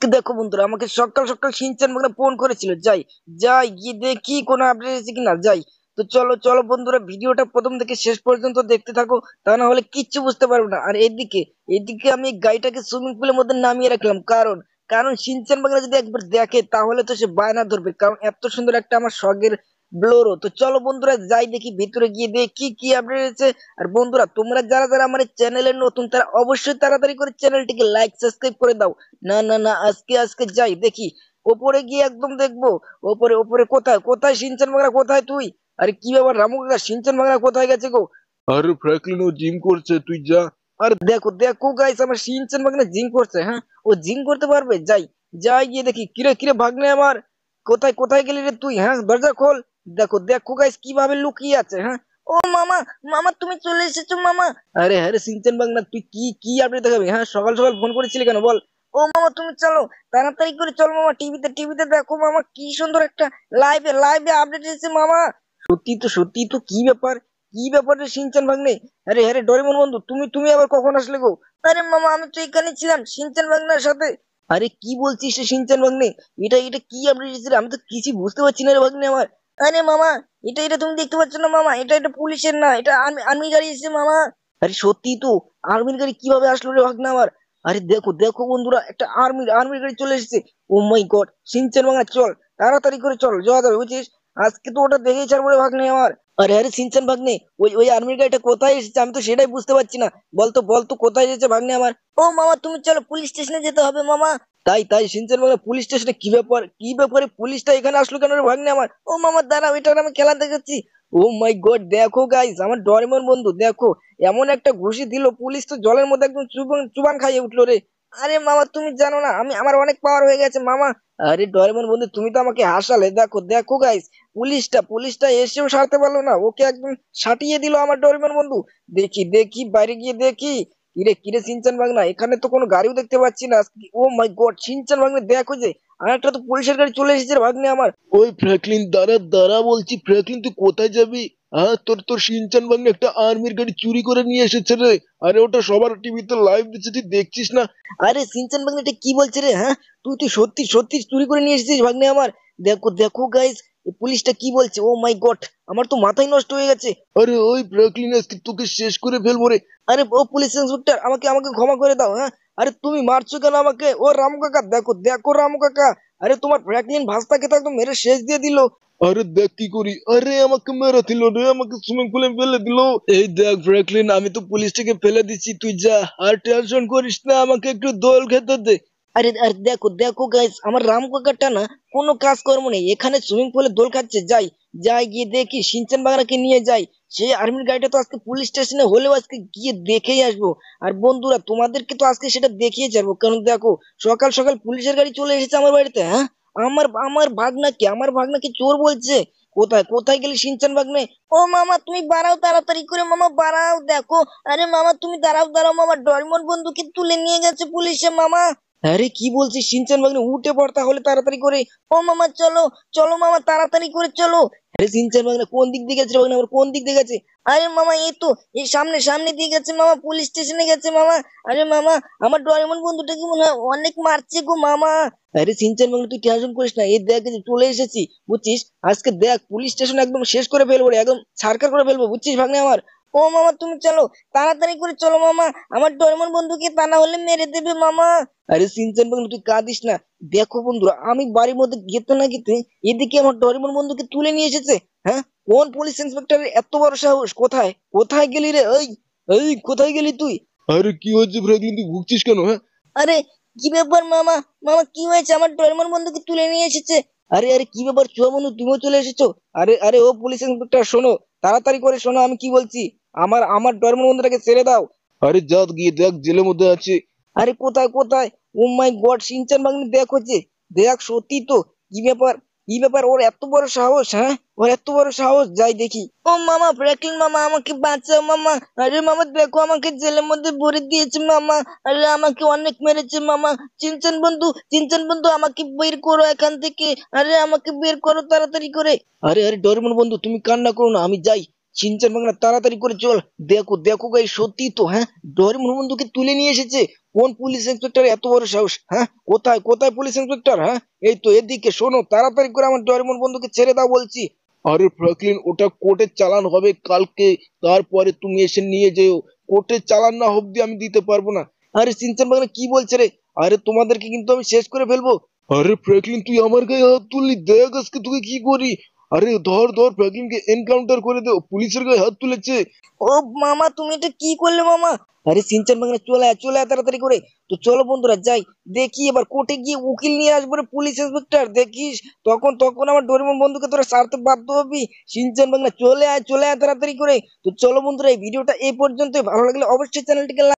দেখো বন্ধুরা, আমাকে সকাল সকাল শিনচান বাগদা ফোন করেছিল। যাই যাই গিয়ে দেখি কোনো আপডেট এসেছে কিনা। যাই। তো চলো চলো বন্ধুরা, ভিডিওটা প্রথম থেকে শেষ পর্যন্ত দেখতে থাকো, তা না হলে কিচ্ছু বুঝতে পারবে না। আর এদিকে এদিকে আমি গাড়িটাকে সুইমিং পুলের মধ্যে নামিয়ে রাখলাম, কারণ কারণ শিনচান বাগদা যদি একবার দেখে তাহলে তো সে বায়না ধরবে, কারণ এত সুন্দর একটা আমার শখের ব্লোরো। তো চলো বন্ধুরা, যাই দেখি ভিতরে গিয়ে দেখি কি আপডেট আছে। আর বন্ধুরা, তোমরা যারা যারা আমার চ্যানেলে নতুন তারা অবশ্যই তাড়াতাড়ি করে চ্যানেলটিকে লাইক সাবস্ক্রাইব করে দাও। না না না, আজকে আজকে যাই দেখি, ওপরে গিয়ে একদম দেখবো। ওপরে ওপরে কোথায় কোথায় সিনচান বাংলা, কোথায় তুই? আরে কি ব্যাপার রামু কাকা, সিনচান বাংলা কোথায় গেছে গো? আরে ফ্র্যাঙ্কলিন, ও জিম করছে, তুই যা। আর দেখো দেখো গাইস, আমার সিনচান বাংলা জিম করছে। হ্যাঁ, ও জিম করতে পারবে? যাই যাই গিয়ে দেখি। কিরে কিরে ভাগ্নে আমার, কোথায় কোথায় গেলি রে তুই? হ্যাঁ, দরজা খোল। দেখো দেখো গাইস কিভাবে লুকিয়ে আছে। হ্যাঁ, ও মামা, মামা তুমি চলে এসেছো মামা। আরে হ্যাঁ রে সিনচান বাংলা, তুই কি কি আপডেট দেখাবি? হ্যাঁ, সকাল সকাল ফোন করেছিলি কেন বল? ও মামা তুমি চলো, তাড়াতাড়ি করে চল মামা, টিভিতে টিভিতে দেখো মামা, কি সুন্দর একটা লাইভে লাইভে আপডেট এসেছে মামা। সত্যি তো কি ব্যাপার? কি ব্যাপার রে সিনচান ভাগ্নে? আরে আরে ডোরেমন বন্ধু, তুমি তুমি আবার কখন আসলে গো? আরে মামা আমি তো এখানে ছিলাম সিনচান ভাগ্নের সাথে। আরে কি বলছিস রে সিনচান ভাগ্নে? এটা এটা কি আপডেট এসেছে রে? আমি তো কিছু বুঝতে পারছি না রে ভাগ্নে আমার। আরে মামা, এটা এটা তুমি দেখতে পাচ্ছ না মামা? এটা এটা পুলিশের না, এটা আর্মি আর্মি গাড়ি এসেছে মামা। আরে সত্যি তো, আর্মির গাড়ি কিভাবে আসলো রে ভাগ্নে আমার? আরে দেখো দেখো বন্ধুরা, একটা আর্মির আর্মির গাড়ি চলে এসেছে। ও মাই গড, সিনচান ভাঙা চল, তাড়াতাড়ি করে চল, যাওয়া যাবে বুঝছিস। আজকে তো ওটা দেখেই ছাড়বো রে ভাগ্নে আমার। আরে আরে সিনচান ভাগ্নে, ওই ওই আর্মির গাড়িটা কোথায় এসেছে আমি তো সেটাই বুঝতে পারছি না। বলতো বলতো কোথায় এসেছে ভাগ্নে আমার? ও মামা তুমি চলো, পুলিশ স্টেশনে যেতে হবে মামা। তাই তাই সিনচান ভাগ্নে, পুলিশ স্টেশনে কি ব্যাপার? কি ব্যাপারে পুলিশটা এখানে আসলো কেন রে ভাগ্নে আমার? ও মামা দাঁড়াও, এটা আমি খেলা দেখাচ্ছি। ও মাই গড, দেখো গাইস, আমার ডরেমন বন্ধু দেখো, এমন একটা ঘুষি দিল, পুলিশ তো জলের মধ্যে একদম চুবান চুবান খাইয়ে উঠলো রে। আরে মামা তুমি জানো না, আমি আমার অনেক পাওয়ার হয়ে গেছে মামা। আরে ডরেমন বন্ধু, তুমি তো আমাকে হাসালে। দেখো দেখো গাইস, পুলিশটা এসেও সারতে পারলো না, ওকে একদম সাটিয়ে দিল আমার ডরিমন বন্ধু। দেখি দেখি বাইরে গিয়ে দেখি। কিরে কিরে সিনচান ভাগনা, এখানে তো কোনো গাড়িও দেখতে পাচ্ছি না। ও মাই গড সিনচান ভাগনা, দেখো যে আর একটা তো পুলিশের গাড়ি চলে এসেছে রে ভাগ্নে আমার। ওই ফ্র্যাঙ্কলিন, দাঁড়া দাঁড়া বলছি। ফ্র্যাঙ্কলিন, তুই কোথায় যাবি? হ্যাঁ, তোর তোর শিনচান ভাঙে একটা আর্মির গাড়ি চুরি করে নিয়ে এসেছে রে। আরে ওটা সবার টিভিতে লাইভ দিচ্ছে, তুই দেখছিস না? আরে সিনচান ভাগ্নে, এটা কি বলছে রে? হ্যাঁ, তুই তুই সত্যি সত্যি চুরি করে নিয়ে এসেছিস ভাগ্নে আমার? দেখো দেখো গাইস, পুলিশটা কি বলছে। ও মাই গড, আমার তো মাথাই নষ্ট হয়ে গেছে। আরে ওই ফ্র্যাঙ্কলিন, আজকে তোকে শেষ করে ফেলবো রে। আরে ও পুলিশ ইন্সপেক্টর, আমাকে আমাকে ক্ষমা করে দাও। হ্যাঁ, আরে তুমি মারছো কেন আমাকে? ও রামু কাকা, দেখো দেখো রামু কাকা, আরে তোমার ফ্র্যাঙ্কলিন ভাস্তাকে তো একদম মেরে শেষ দিয়ে দিল। আরে দেখ কি করি। আরে আমাকে মেরে দিল রে, আমাকে সুইমিং পুলে ফেলে দিল। এই দেখ ফ্র্যাঙ্কলিন, আমি তো পুলিশটাকে ফেলে দিচ্ছি, তুই যা। আর টেনশন করিস না, আমাকে একটু দোল খেতে দে। আরে আরে দেখো দেখো গাইস, আমার রাম কাকাটা না কোনো কাজকর্ম নেই, এখানে সুইমিং পুলে দোল খাচ্ছে। যাই যাই গিয়ে দেখি, সিনচান বাগনাকে নিয়ে যাই। সে আর্মির গাড়িটা তো আজকে পুলিশ স্টেশনে হলেও আজকে গিয়ে দেখেই আসবো। আর বন্ধুরা, তোমাদেরকে তো আজকে সেটা দেখিয়ে যাবো, কারণ দেখো সকাল সকাল পুলিশের গাড়ি চলে এসেছে আমার বাড়িতে। হ্যাঁ, আমার আমার ভাগনাকে চোর বলছে। কোথায় কোথায় গেলি সিনচান বাগনে? ও মামা তুমি বাড়াও, তাড়াতাড়ি করে মামা বাড়াও, দেখো। আরে মামা তুমি দাঁড়াও দাঁড়াও মামা, ডরিমন বন্ধুকে তুলে নিয়ে গেছে পুলিশে মামা। আরে কি বলছিস সিনচান ভাগ্নে? উঠে পড় তাহলে তাড়াতাড়ি করে। ও মামা চলো, চলো মামা তাড়াতাড়ি করে চলো। আরে সিনচান ভাগ্নে কোন দিক দিয়ে গেছে রে ভাগ্নে? আমার কোন দিক দিয়ে গেছে? আরে মামা এই তো, এই সামনে সামনে দিয়ে গেছে মামা, পুলিশ স্টেশনে গেছে মামা। আরে মামা, আমার ডরেমন বন্ধুটাকে মনে হয় অনেক মারছে গো মামা। আরে সিনচান ভাগ্নে তুই টেনশন করিস না, এই দেখ এই যে চলে এসেছি বুঝছিস। আজকে দেখ পুলিশ স্টেশন একদম শেষ করে ফেলবো রে, একদম ছারখার করে ফেলবো বুঝছিস ভাগ্নে আমার। ও মামা তুমি চলো, তাড়াতাড়ি করে চলো মামা, আমার ডরেমন বন্ধুকে তা না হলে মেরে দেবে মামা। আরে সিনচান বন্ধু তুই কাঁদিস না। দেখো বন্ধুরা, আমি বাড়ির মধ্যে গেতে না গেতে এদিকে আমার ডরিমন বন্ধুকে তুলে নিয়ে এসেছে। হ্যাঁ, কোন পুলিশ ইন্সপেক্টরের এত বড় সাহস? কোথায় কোথায় গেলি রে? এই এই কোথায় গেলি তুই? আরে কি হয়েছে ফ্র্যাঙ্কলিন, তুই ভুগছিস কেন? হ্যাঁ, আরে কি ব্যাপার মামা? মামা কি হয়েছে? আমার ডরিমন বন্ধুকে তুলে নিয়ে এসেছে। আরে আরে কি ব্যাপার চুয়া বন্ধু, তুমিও চলে এসেছো? আরে আরে ও পুলিশ ইন্সপেক্টর শোনো, তাড়াতাড়ি করে শোনো আমি কি বলছি। আমার আমার ডরিমন বন্ধুটাকে ছেড়ে দাও। আরে যা গিয়ে দেখ, জেলের মধ্যে আছে। আরে কোথায় কোথায়? ও মাই গড সিনচান ভাগ্নে, দেখো যে দেখ সত্যি তো। কি ব্যাপার? কি ব্যাপার ওর এত বড় সাহস? হ্যাঁ, ওর এত বড় সাহস, যাই দেখি। ও মামা ফ্র্যাঙ্কলিন মামা, আমাকে বাঁচাও মামা। আরে মামা দেখো, আমাকে জেলের মধ্যে ভরে দিয়েছে মামা। আরে আমাকে অনেক মেরেছে মামা। চিনচান বন্ধু আমাকে বের করো এখান থেকে। আরে আমাকে বের করো তাড়াতাড়ি করে। আরে আরে ডরিমন বন্ধু তুমি কান্না করো না, আমি যাই। সিনচান বাংলা তাড়াতাড়ি করে চল। দেখো দেখো গাই, সত্যি তো হ্যাঁ, ডোরেমন বন্ধুকে তুলে নিয়ে এসেছে। কোন পুলিশ ইন্সপেক্টর এত বড় সাহস? হ্যাঁ, কোথায় কোথায় পুলিশ ইন্সপেক্টর? হ্যাঁ, এই তো এদিকে শোনো, তাড়াতাড়ি করে আমার ডোরেমন বন্ধুকে ছেড়ে দাও বলছি। আরে ফ্র্যাঙ্কলিন, ওটা কোর্টে চালান হবে কালকে, তারপরে তুমি এসে নিয়ে যেও। কোর্টে চালান না অব্দি আমি দিতে পারবো না। আরে সিনচান বাংলা কি বলছে রে? আরে তোমাদেরকে কিন্তু আমি শেষ করে ফেলবো। আরে ফ্র্যাঙ্কলিন, তুই আমার গায়ে হাত তুললি, দেখ আজকে তোকে কি করি। আরে ধর ধর, ফ্র্যাঙ্কলিনকে এনকাউন্টার করে দে, ও পুলিশের গায়ে হাত তুলেছে। ও মামা, তুমি এটা কি করলে মামা? আরে সিনচান বাংলা চলে আয় চলে আয় তাড়াতাড়ি করে। তো চলো বন্ধুরা যাই, দেখি এবার কোর্টে গিয়ে উকিল নিয়ে আসবো রে পুলিশ ইন্সপেক্টর, দেখিস তখন তখন আমার ডোরেমন বন্ধুকে তোরা ছাড়তে বাধ্য হবি। সিনচান বাংলা চলে আয় তাড়াতাড়ি করে। তো চলো বন্ধুরা, এই ভিডিওটা এই পর্যন্ত, ভালো লাগলে অবশ্যই চ্যানেলটিকে